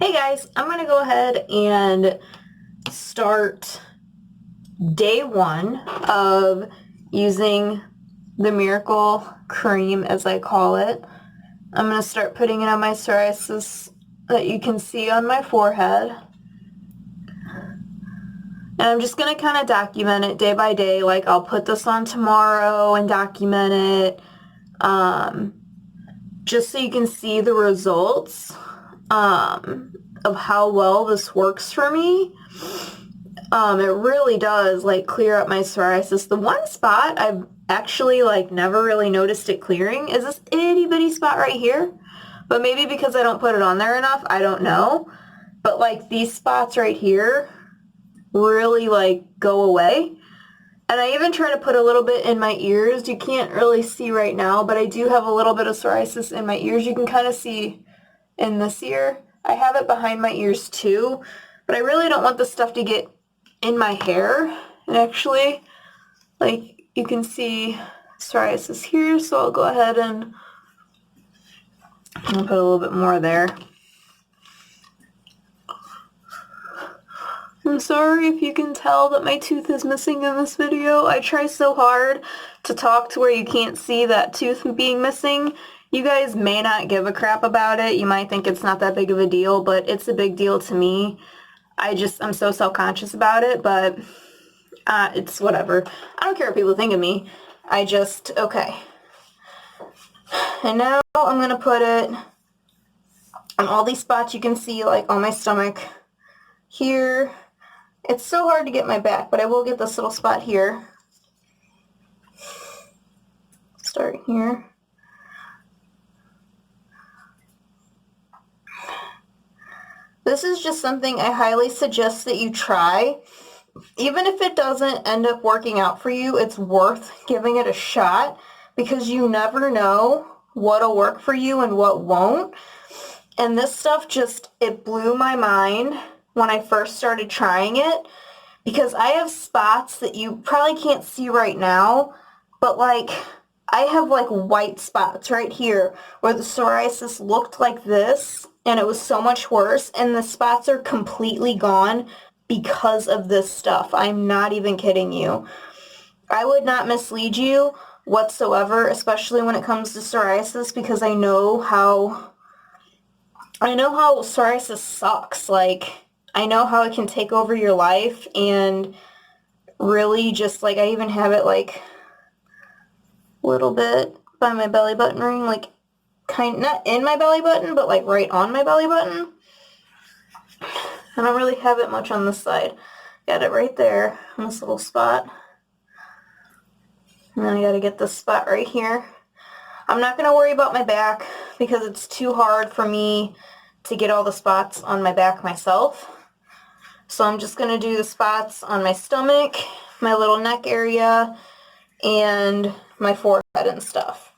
Hey guys, I'm going to go ahead and start day one of using the Miracle Cream, as I call it. I'm going to start putting it on my psoriasis that you can see on my forehead. And I'm just going to kind of document it day by day. Like, I'll put this on tomorrow and document it, just so you can see the results of how well this works for me. It really does clear up my psoriasis. The one spot I've actually never really noticed it clearing is this itty bitty spot right here. But maybe because I don't put it on there enough, I don't know. But these spots right here really go away. And I even try to put a little bit in my ears. You can't really see right now, but I do have a little bit of psoriasis in my ears. You can kind of see in this ear. I have it behind my ears too, but I really don't want the stuff to get in my hair. And actually, you can see psoriasis here, so I'll go ahead and I'll put a little bit more there. I'm sorry if you can tell that my tooth is missing in this video. I try so hard to talk to where you can't see that tooth being missing. You guys may not give a crap about it. You might think it's not that big of a deal, but it's a big deal to me. I'm so self-conscious about it, but it's whatever. I don't care what people think of me. Okay. And now I'm going to put it on all these spots you can see, on my stomach here. It's so hard to get my back, but I will get this little spot here. Start here. This is just something I highly suggest that you try. Even if it doesn't end up working out for you, it's worth giving it a shot because you never know what'll work for you and what won't. And this stuff it blew my mind when I first started trying it because I have spots that you probably can't see right now, but I have white spots right here where the psoriasis looked like this and it was so much worse, and the spots are completely gone because of this stuff. I'm not even kidding you. I would not mislead you whatsoever, especially when it comes to psoriasis, because I know how psoriasis sucks. I know how it can take over your life, and really I even have it a little bit by my belly button ring, not in my belly button, but right on my belly button. I don't really have it much on this side. Got it right there on this little spot. And then I gotta get this spot right here. I'm not gonna worry about my back because it's too hard for me to get all the spots on my back myself. So I'm just gonna do the spots on my stomach, my little neck area, and my forehead and stuff.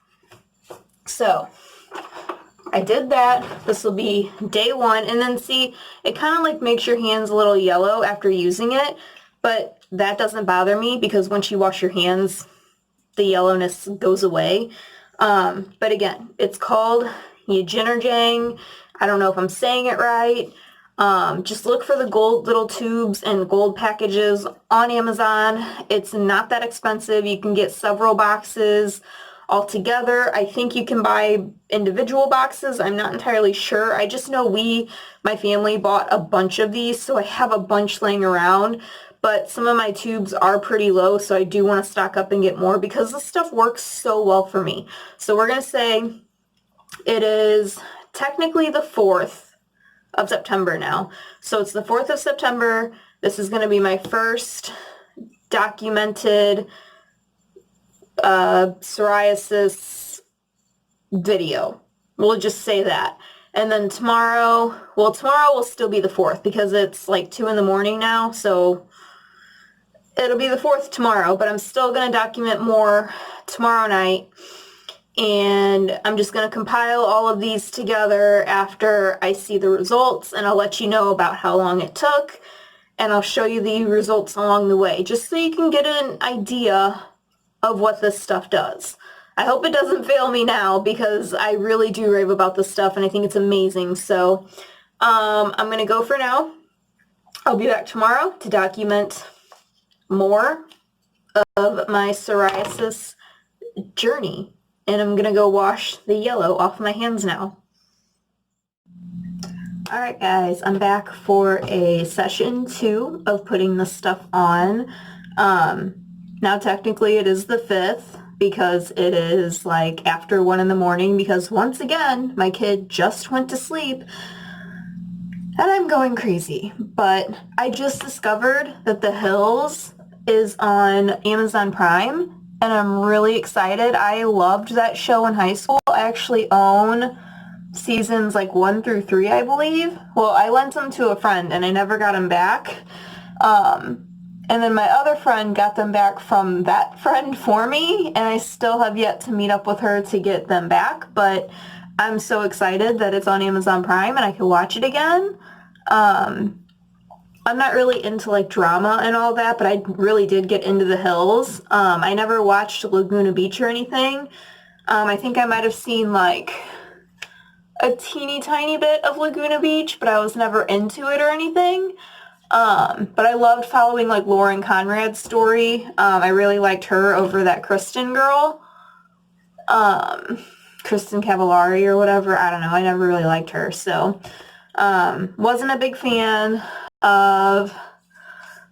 So I did that. This will be day one. And then see, it kind of makes your hands a little yellow after using it, but that doesn't bother me because once you wash your hands, the yellowness goes away. But again, it's called Yijinnerjang. I don't know if I'm saying it right. Just look for the gold little tubes and gold packages on Amazon. It's not that expensive. You can get several boxes all together. I think you can buy individual boxes. I'm not entirely sure. I just know my family bought a bunch of these, so I have a bunch laying around. But some of my tubes are pretty low, so I do want to stock up and get more because this stuff works so well for me. So we're going to say it is technically the 4th of September now. So it's the 4th of September. This is going to be my first documented psoriasis video. We'll just say that. And then tomorrow will still be the 4th because it's 2 in the morning now, so it'll be the 4th tomorrow, but I'm still going to document more tomorrow night. And I'm just going to compile all of these together after I see the results, and I'll let you know about how long it took, and I'll show you the results along the way, just so you can get an idea of what this stuff does. I hope it doesn't fail me now because I really do rave about this stuff and I think it's amazing. So I'm going to go for now. I'll be back tomorrow to document more of my psoriasis journey. And I'm going to go wash the yellow off my hands now. Alright guys, I'm back for a session 2 of putting this stuff on. Now technically it is the 5th because it is like after 1 in the morning because once again my kid just went to sleep and I'm going crazy. But I just discovered that The Hills is on Amazon Prime and I'm really excited. I loved that show in high school. I actually own seasons like 1 through 3, I believe. Well, I lent them to a friend and I never got them back. And then my other friend got them back from that friend for me, and I still have yet to meet up with her to get them back, but I'm so excited that it's on Amazon Prime and I can watch it again. I'm not really into like drama and all that, but I really did get into The Hills. I never watched Laguna Beach or anything. I think I might have seen like a teeny tiny bit of Laguna Beach, but I was never into it or anything. But I loved following like Lauren Conrad's story. I really liked her over that Kristen girl. Kristen Cavallari or whatever. I don't know. I never really liked her. So, wasn't a big fan of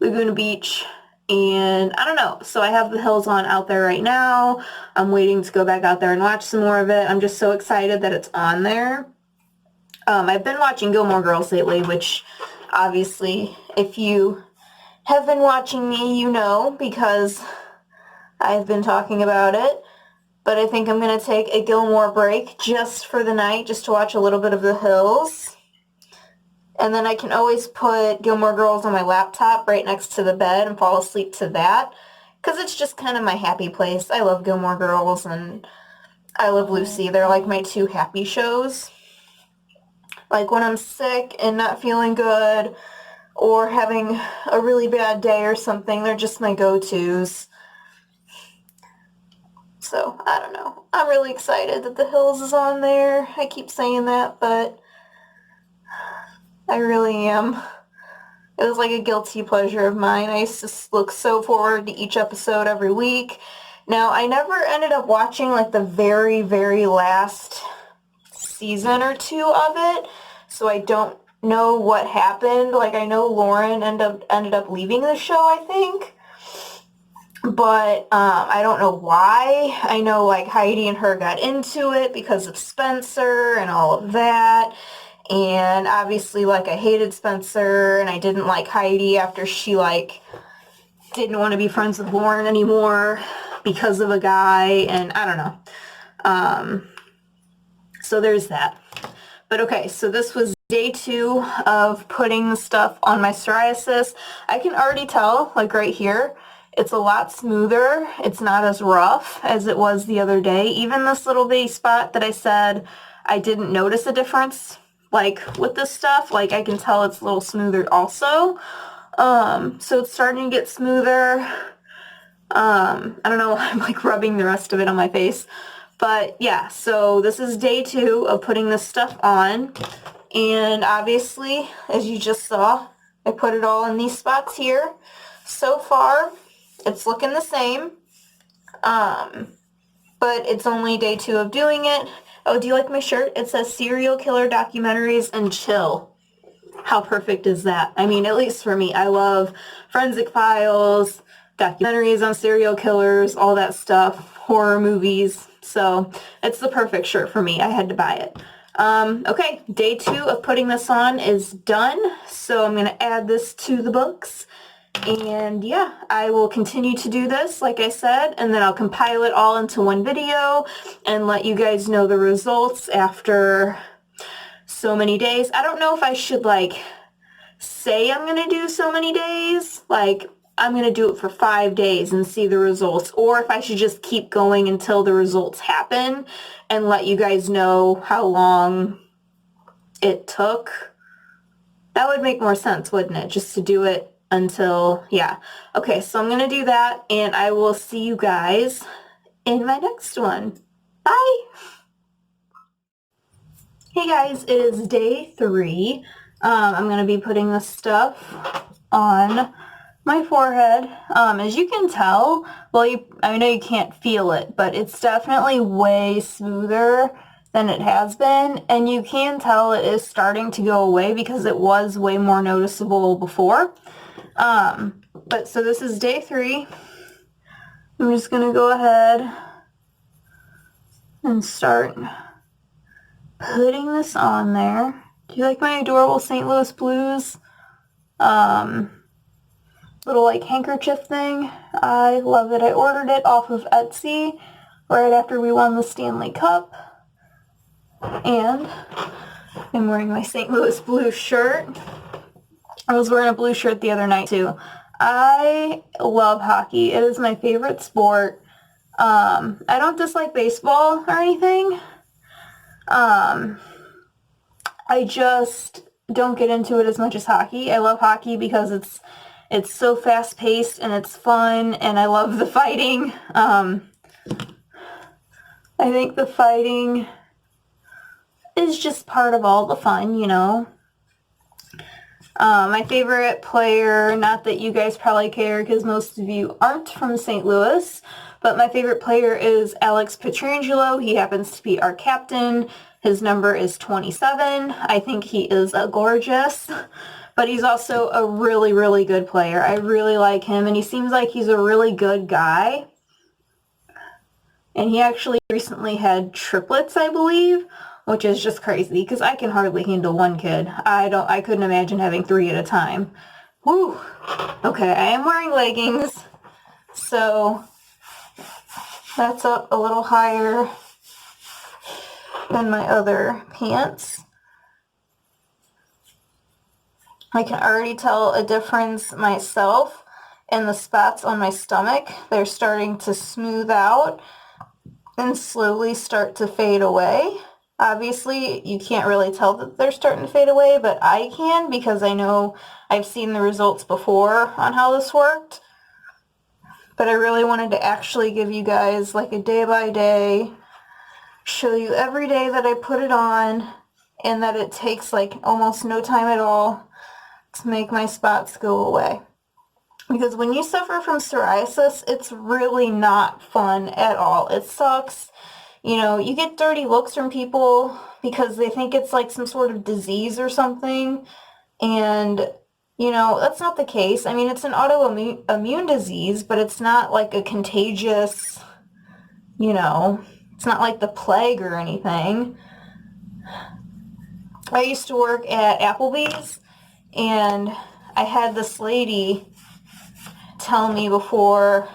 Laguna Beach. And I don't know. So I have The Hills on out there right now. I'm waiting to go back out there and watch some more of it. I'm just so excited that it's on there. I've been watching Gilmore Girls lately, which obviously if you have been watching me, you know, because I've been talking about it. But I think I'm going to take a Gilmore break just for the night, just to watch a little bit of The Hills. And then I can always put Gilmore Girls on my laptop right next to the bed and fall asleep to that. Because it's just kind of my happy place. I love Gilmore Girls and I Love Lucy. They're like my 2 happy shows. Like when I'm sick and not feeling good or having a really bad day or something, they're just my go-tos. So, I don't know. I'm really excited that The Hills is on there. I keep saying that, but I really am. It was like a guilty pleasure of mine. I used to look so forward to each episode every week. Now, I never ended up watching like the very, very last season or 2 of it, so I don't know what happened. Like, I know Lauren ended up leaving the show, I think. But I don't know why. I know like Heidi and her got into it because of Spencer and all of that. And obviously like I hated Spencer and I didn't like Heidi after she like didn't want to be friends with Lauren anymore because of a guy, and I don't know. So there's that. But okay, so this was day 2 of putting the stuff on my psoriasis. I can already tell, like right here, it's a lot smoother. It's not as rough as it was the other day. Even this little bitty spot that I said I didn't notice a difference, like with this stuff, like I can tell it's a little smoother also. So it's starting to get smoother. I don't know why I'm like rubbing the rest of it on my face. But yeah, so this is day 2 of putting this stuff on. And obviously, as you just saw, I put it all in these spots here. So far, it's looking the same. But it's only day 2 of doing it. Oh, do you like my shirt? It says Serial Killer Documentaries and Chill. How perfect is that? I mean, at least for me, I love forensic files, documentaries on serial killers, all that stuff, horror movies. So it's the perfect shirt for me. I had to buy it. Okay, day 2 of putting this on is done. So I'm going to add this to the books. And yeah, I will continue to do this, like I said, and then I'll compile it all into one video and let you guys know the results after so many days. I don't know if I should like say I'm going to do so many days, like I'm going to do it for 5 days and see the results, or if I should just keep going until the results happen and let you guys know how long it took. That would make more sense, wouldn't it? Just to do it until, yeah. Okay, so I'm going to do that, and I will see you guys in my next one. Bye! Hey guys, it is day 3. I'm going to be putting this stuff on my forehead. As you can tell, well, I know you can't feel it, but it's definitely way smoother than it has been, and you can tell it is starting to go away because it was way more noticeable before. But so this is day 3. I'm just going to go ahead and start putting this on there. Do you like my adorable St. Louis Blues little like handkerchief thing? I love it. I ordered it off of Etsy right after we won the Stanley Cup. And I'm wearing my St. Louis Blues shirt. I was wearing a blue shirt the other night too. I love hockey. It is my favorite sport. I don't dislike baseball or anything. I just don't get into it as much as hockey. I love hockey because it's so fast-paced and it's fun, and I love the fighting. I think the fighting is just part of all the fun, you know. My favorite player, not that you guys probably care because most of you aren't from St. Louis, but my favorite player is Alex Pietrangelo. He happens to be our captain. His number is 27. I think he is gorgeous, but he's also a really, really good player. I really like him, and he seems like he's a really good guy. And he actually recently had triplets, I believe, which is just crazy because I can hardly handle one kid. I couldn't imagine having 3 at a time. Woo! Okay, I am wearing leggings, so that's up a little higher than my other pants. I can already tell a difference myself in the spots on my stomach. They're starting to smooth out and slowly start to fade away. Obviously, you can't really tell that they're starting to fade away, but I can because I know I've seen the results before on how this worked. But I really wanted to actually give you guys like a day by day, show you every day that I put it on, and that it takes like almost no time at all to make my spots go away. Because when you suffer from psoriasis, it's really not fun at all. It sucks. You know, you get dirty looks from people because they think it's like some sort of disease or something. And, you know, that's not the case. I mean, it's an autoimmune disease, but it's not like a contagious, you know, it's not like the plague or anything. I used to work at Applebee's, and I had this lady tell me before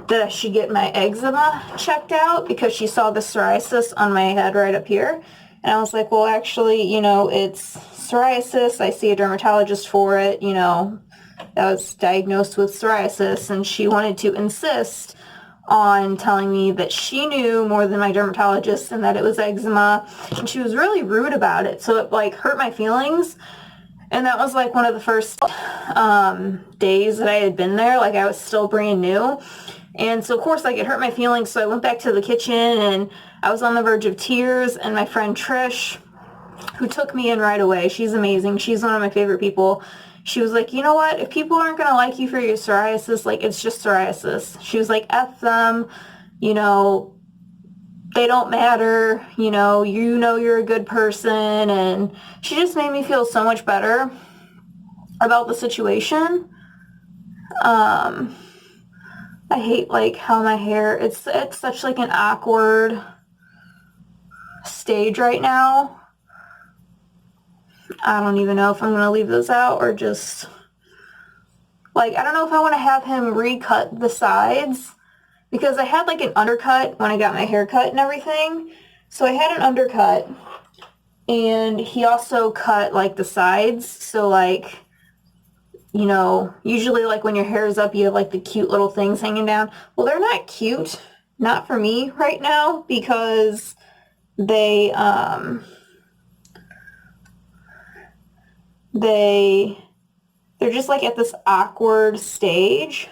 that I should get my eczema checked out because she saw the psoriasis on my head right up here. And I was like, well, actually, you know, it's psoriasis. I see a dermatologist for it, you know. I was diagnosed with psoriasis, and she wanted to insist on telling me that she knew more than my dermatologist and that it was eczema. And she was really rude about it. So it like hurt my feelings. And that was like one of the first days that I had been there. Like I was still brand new. And so of course like it hurt my feelings. So I went back to the kitchen and I was on the verge of tears. And my friend Trish, who took me in right away, she's amazing. She's one of my favorite people. She was like, you know what? If people aren't going to like you for your psoriasis, like it's just psoriasis. She was like, F them, you know, they don't matter, you know you're a good person. And she just made me feel so much better about the situation. I hate like how my hair, it's such like an awkward stage right now. I don't even know if I'm going to leave those out or just like, I don't know if I want to have him recut the sides. Because I had like an undercut when I got my hair cut and everything. So I had an undercut. And he also cut like the sides. So like, you know, usually like when your hair is up, you have like the cute little things hanging down. Well, they're not cute. Not for me right now because they're just like at this awkward stage.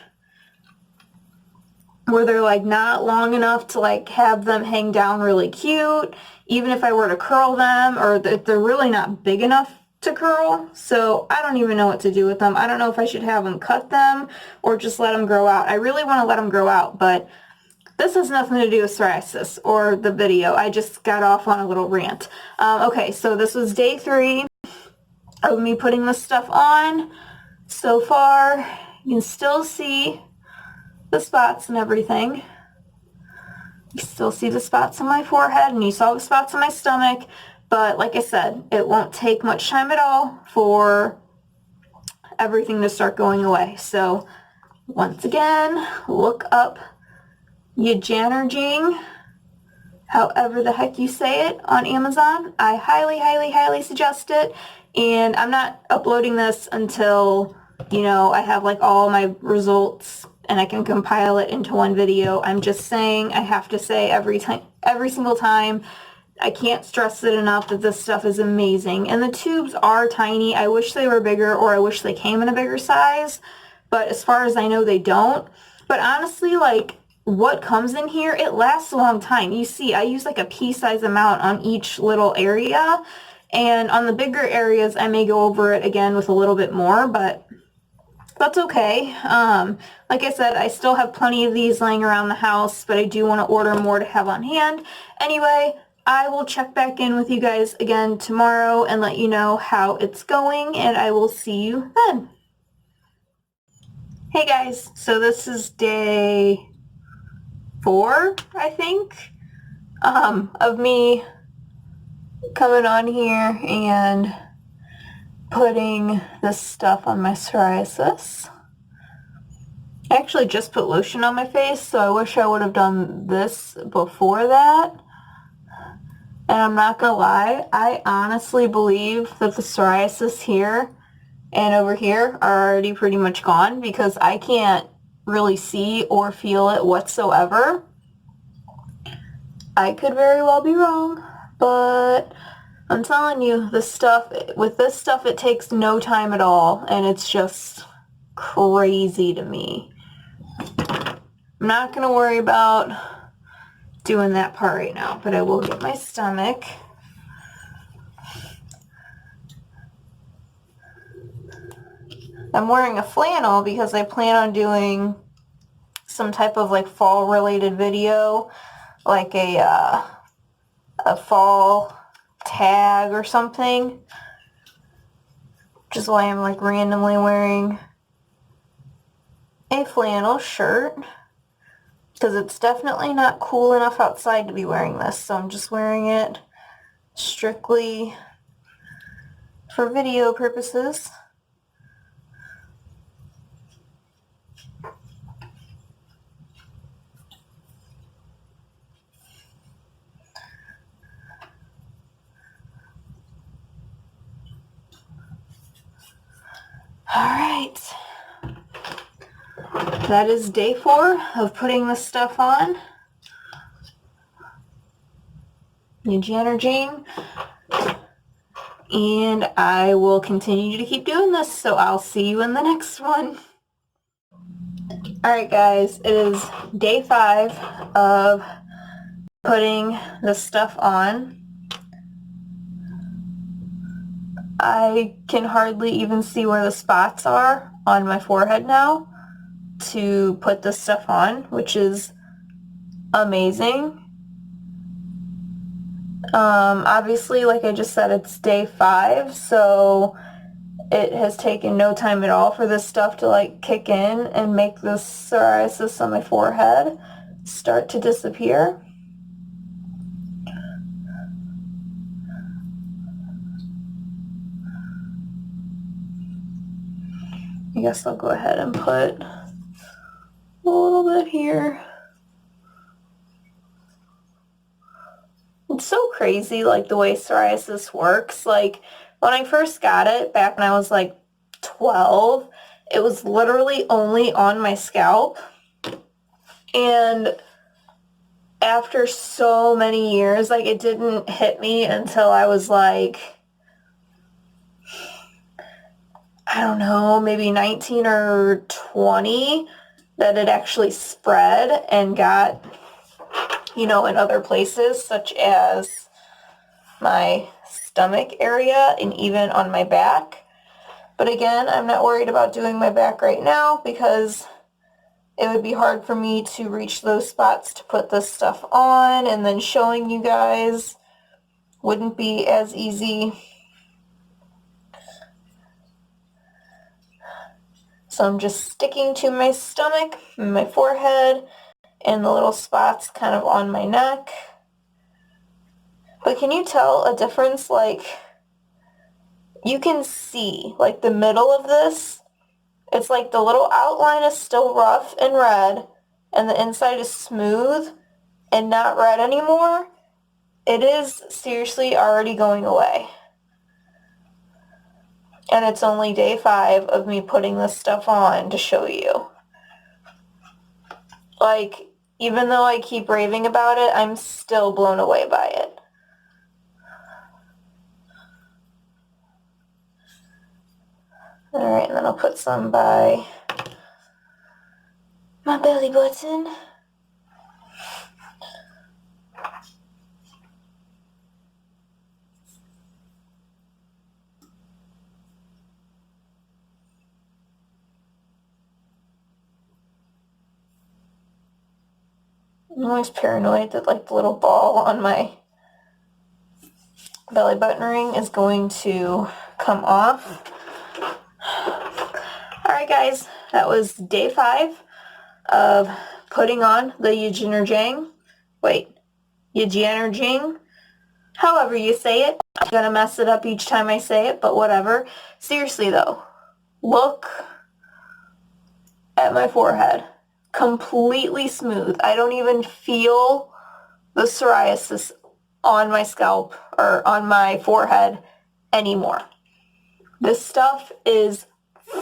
where they're like not long enough to like have them hang down really cute, even if I were to curl them, or if they're really not big enough to curl. So I don't even know what to do with them. I don't know if I should have them cut them or just let them grow out. I really want to let them grow out, but this has nothing to do with psoriasis or the video. I just got off on a little rant. Okay, so this was day 3 of me putting this stuff on. So far, you can still see the spots and everything. You still see the spots on my forehead, and you saw the spots on my stomach. But like I said, it won't take much time at all for everything to start going away. So once again, look up Yajanerjing, however the heck you say it, on Amazon. I highly, highly, highly suggest it. And I'm not uploading this until, you know, I have like all my results and I can compile it into one video. I'm just saying, I have to say every single time, I can't stress it enough that this stuff is amazing. And the tubes are tiny. I wish they were bigger, or I wish they came in a bigger size. But as far as I know, they don't. But honestly, like, what comes in here, it lasts a long time. You see, I use like a pea-size amount on each little area. And on the bigger areas, I may go over it again with a little bit more, but that's okay. Like I said, I still have plenty of these laying around the house, but I do want to order more to have on hand. Anyway, I will check back in with you guys again tomorrow and let you know how it's going, and I will see you then. Hey guys, so this is day 4, I think, of me coming on here and putting this stuff on my psoriasis. I actually just put lotion on my face, so I wish I would have done this before that. And I'm not gonna lie, I honestly believe that the psoriasis here and over here are already pretty much gone, because I can't really see or feel it whatsoever. I could very well be wrong, but I'm telling you, with this stuff, it takes no time at all, and it's just crazy to me. I'm not going to worry about doing that part right now, but I will get my stomach. I'm wearing a flannel because I plan on doing some type of like fall related video, like a fall tag or something, which is why I'm like randomly wearing a flannel shirt, because it's definitely not cool enough outside to be wearing this, so I'm just wearing it strictly for video purposes. Alright, that is day 4 of putting this stuff on. Yajanerjing. And I will continue to keep doing this, so I'll see you in the next one. Alright guys, it is day 5 of putting this stuff on. I can hardly even see where the spots are on my forehead now to put this stuff on, which is amazing. Obviously, like I just said, it's day 5, so it has taken no time at all for this stuff to like kick in and make this psoriasis on my forehead start to disappear. I guess I'll go ahead and put a little bit here. It's so crazy, like, the way psoriasis works. Like, when I first got it, back when I was, like, 12, it was literally only on my scalp. And after so many years, like, it didn't hit me until I was, like, I don't know, maybe 19 or 20, that it actually spread and got, you know, in other places, such as my stomach area and even on my back. But again, I'm not worried about doing my back right now because it would be hard for me to reach those spots to put this stuff on, and then showing you guys wouldn't be as easy. So I'm just sticking to my stomach, my forehead, and the little spots kind of on my neck. But can you tell a difference? Like, you can see, like, the middle of this, it's like the little outline is still rough and red, and the inside is smooth and not red anymore. It is seriously already going away. And it's only day 5 of me putting this stuff on to show you. Like, even though I keep raving about it, I'm still blown away by it. Alright, and then I'll put some by my belly button. I'm always paranoid that, like, the little ball on my belly button ring is going to come off. Alright guys, that was day 5 of putting on the Yajinerjing. Yajinerjing. However you say it. I'm gonna mess it up each time I say it, but whatever. Seriously though, look at my forehead. Completely smooth. I don't even feel the psoriasis on my scalp or on my forehead anymore. This stuff is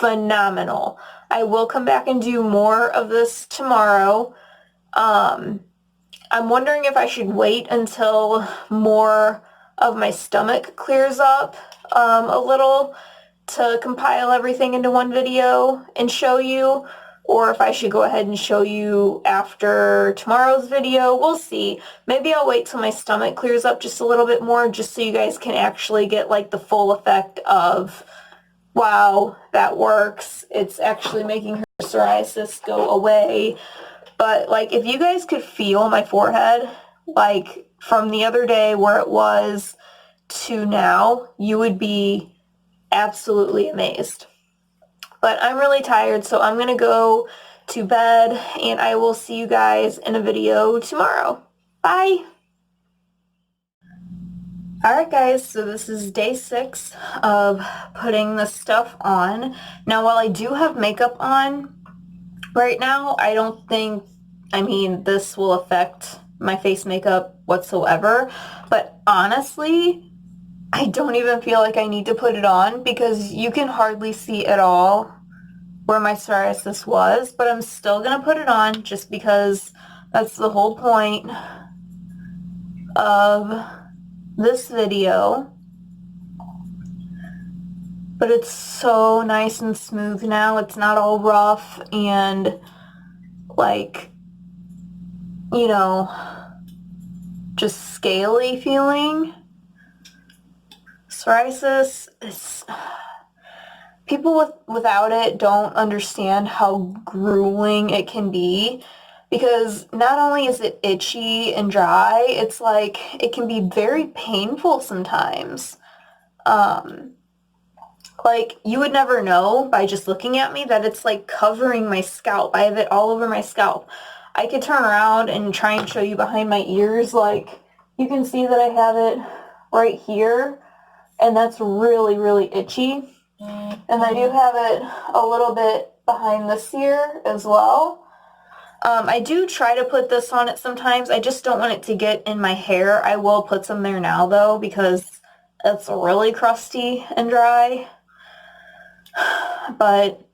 phenomenal. I will come back and do more of this tomorrow. I'm wondering if I should wait until more of my stomach clears up a little to compile everything into one video and show you, or if I should go ahead and show you after tomorrow's video. We'll see. Maybe I'll wait till my stomach clears up just a little bit more, just so you guys can actually get like the full effect of, wow, that works. It's actually making her psoriasis go away. But like, if you guys could feel my forehead, like from the other day where it was to now, you would be absolutely amazed. But I'm really tired, so I'm going to go to bed, and I will see you guys in a video tomorrow. Bye! Alright guys, so this is day 6 of putting this stuff on. Now while I do have makeup on right now, I don't think, this will affect my face makeup whatsoever. But honestly, I don't even feel like I need to put it on because you can hardly see at all where my psoriasis was. But I'm still going to put it on just because that's the whole point of this video. But it's so nice and smooth now. It's not all rough and like, you know, just scaly feeling. Psoriasis is, people without it don't understand how grueling it can be, because not only is it itchy and dry, it's like it can be very painful sometimes. Like, you would never know by just looking at me that it's like covering my scalp. I have it all over my scalp. I could turn around and try and show you behind my ears. Like, you can see that I have it right here, and that's really, really itchy. And I do have it a little bit behind this ear as well. I do try to put this on it sometimes. I just don't want it to get in my hair. I will put some there now, though, because it's really crusty and dry. But,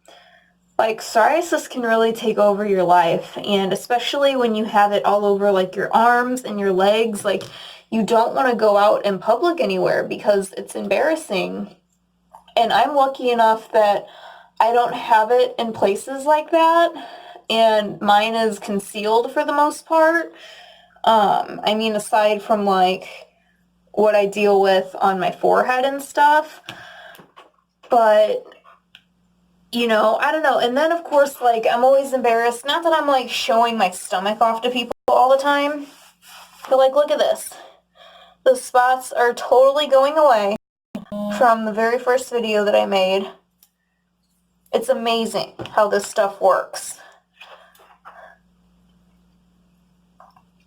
like, psoriasis can really take over your life, and especially when you have it all over, like, your arms and your legs. Like, you don't want to go out in public anywhere because it's embarrassing. And I'm lucky enough that I don't have it in places like that. and mine is concealed for the most part. I mean, aside from like what I deal with on my forehead and stuff, but you know, I don't know. And then of course, like, I'm always embarrassed, not that I'm like showing my stomach off to people all the time, but like, look at this. The spots are totally going away from the very first video that I made. It's amazing how this stuff works.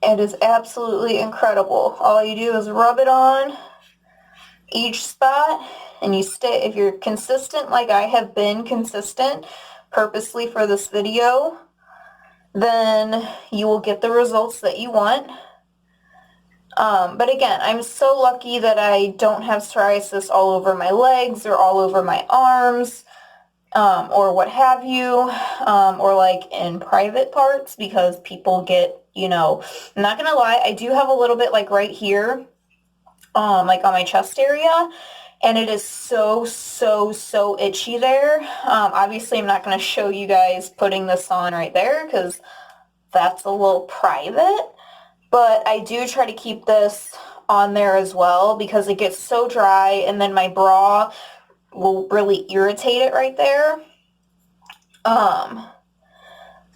It is absolutely incredible. All you do is rub it on each spot, and you stay, if you're consistent like I have been consistent purposely for this video, then you will get the results that you want. But again, I'm so lucky that I don't have psoriasis all over my legs or all over my arms, or what have you, or like in private parts, because people get, you know, I'm not gonna lie, I do have a little bit like right here, like on my chest area, and it is so itchy there. Obviously I'm not gonna show you guys putting this on right there because that's a little private, but I do try to keep this on there as well because it gets so dry, and then my bra will really irritate it right there.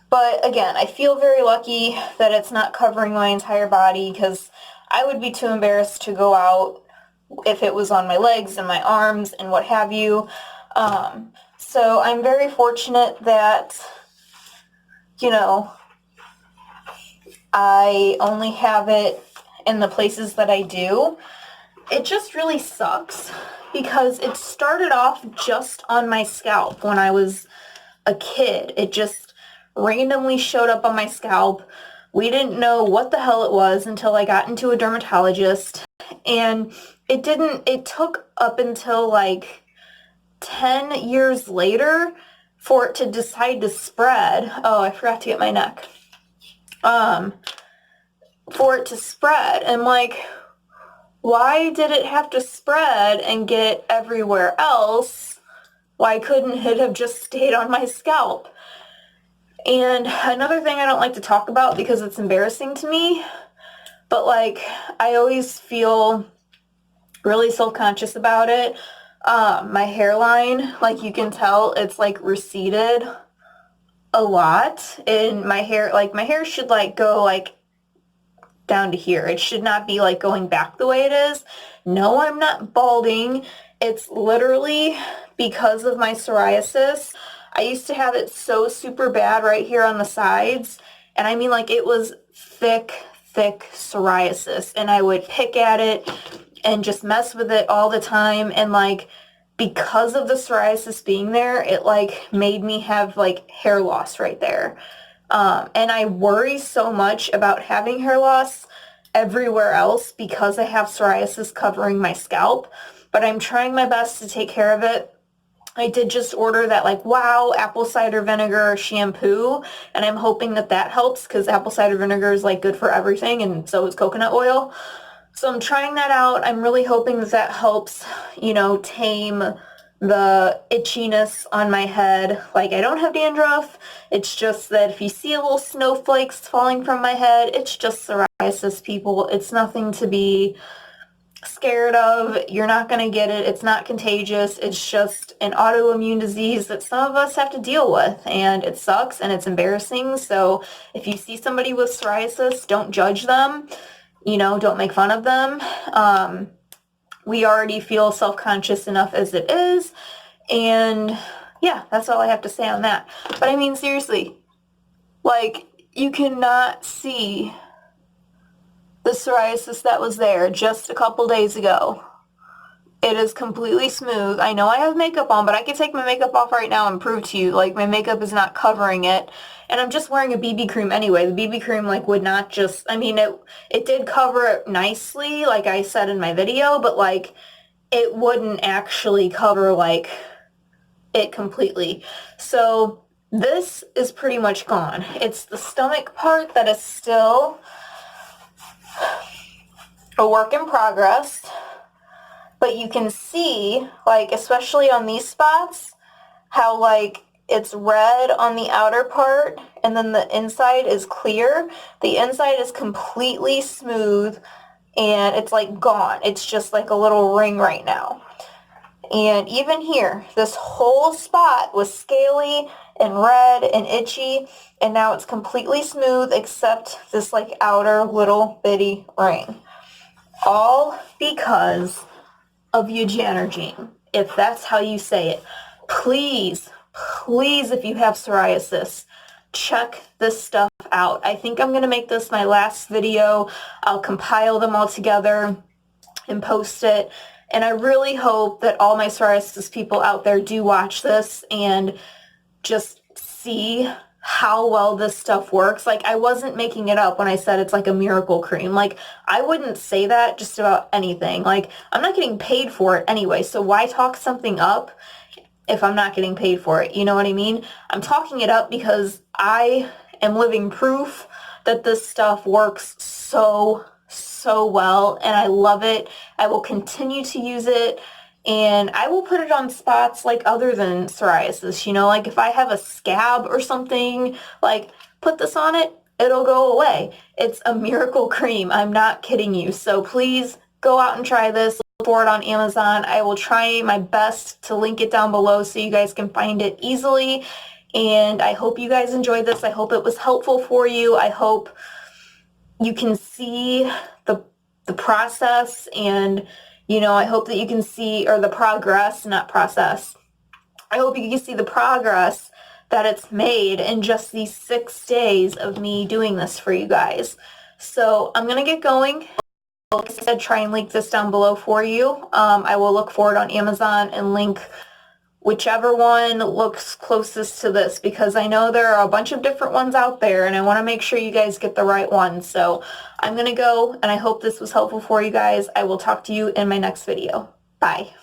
But again, I feel very lucky that it's not covering my entire body, because I would be too embarrassed to go out if it was on my legs and my arms and what have you. So I'm very fortunate that, you know, I only have it in the places that I do. It just really sucks because it started off just on my scalp when I was a kid. It just randomly showed up on my scalp. We didn't know what the hell it was until I got into a dermatologist, and it took up until like 10 years later for it to decide to spread. Oh, I forgot to get my neck. For it to spread. And like, why did it have to spread and get everywhere else? Why couldn't it have just stayed on my scalp? And another thing I don't like to talk about because it's embarrassing to me, but like, I always feel really self-conscious about it. My hairline, like you can tell, it's like receded a lot, and my hair should like go like down to here. It should not be like going back the way it is. No, I'm not balding. It's literally because of my psoriasis. I used to have it so super bad right here on the sides, and I mean like it was thick psoriasis, and I would pick at it and just mess with it all the time, and like because of the psoriasis being there, it like made me have like hair loss right there. And I worry so much about having hair loss everywhere else because I have psoriasis covering my scalp, but I'm trying my best to take care of it. I did just order that like Wow apple cider vinegar shampoo, and I'm hoping that that helps because apple cider vinegar is like good for everything, and so is coconut oil. So I'm trying that out. I'm really hoping that that helps, you know, tame the itchiness on my head. Like, I don't have dandruff. It's just that if you see a little snowflakes falling from my head, it's just psoriasis, people. It's nothing to be scared of. You're not going to get it. It's not contagious. It's just an autoimmune disease that some of us have to deal with, and it sucks and it's embarrassing. So if you see somebody with psoriasis, don't judge them. You know, don't make fun of them. We already feel self-conscious enough as it is, and yeah, that's all I have to say on that. But I mean, seriously, like, you cannot see the psoriasis that was there just a couple days ago. It is completely smooth. I know I have makeup on, but I can take my makeup off right now and prove to you, like, my makeup is not covering it. And I'm just wearing a BB cream anyway. The BB cream, like, would not just, I mean, it did cover it nicely, like I said in my video, but, like, it wouldn't actually cover, like, it completely. So this is pretty much gone. It's the stomach part that is still a work in progress. But you can see, like, especially on these spots, how, like, it's red on the outer part and then the inside is clear. The inside is completely smooth and it's like gone. It's just like a little ring right now. And even here, this whole spot was scaly and red and itchy, and now it's completely smooth except this like outer little bitty ring. All because of eugenergine, if that's how you say it. Please, please, if you have psoriasis, check this stuff out. I think I'm going to make this my last video. I'll compile them all together and post it. And I really hope that all my psoriasis people out there do watch this and just see how well this stuff works. Like, I wasn't making it up when I said it's like a miracle cream. Like, I wouldn't say that just about anything. Like, I'm not getting paid for it anyway, so why talk something up if I'm not getting paid for it? You know what I mean? I'm talking it up because I am living proof that this stuff works so well, and I love it. I will continue to use it, and I will put it on spots like other than psoriasis, you know, like if I have a scab or something, like put this on it, it'll go away. It's a miracle cream. I'm not kidding you. So please go out and try this. Look for it on Amazon. I will try my best to link it down below so you guys can find it easily. And I hope you guys enjoyed this. I hope it was helpful for you. I hope you can see the process, and you know, I hope that you can see, or the progress, not process. I hope you can see the progress that it's made in just these 6 days of me doing this for you guys. So I'm gonna get going. Like I said, try and link this down below for you. I will look for it on Amazon and link whichever one looks closest to this, because I know there are a bunch of different ones out there and I want to make sure you guys get the right one. So I'm going to go, and I hope this was helpful for you guys. I will talk to you in my next video. Bye.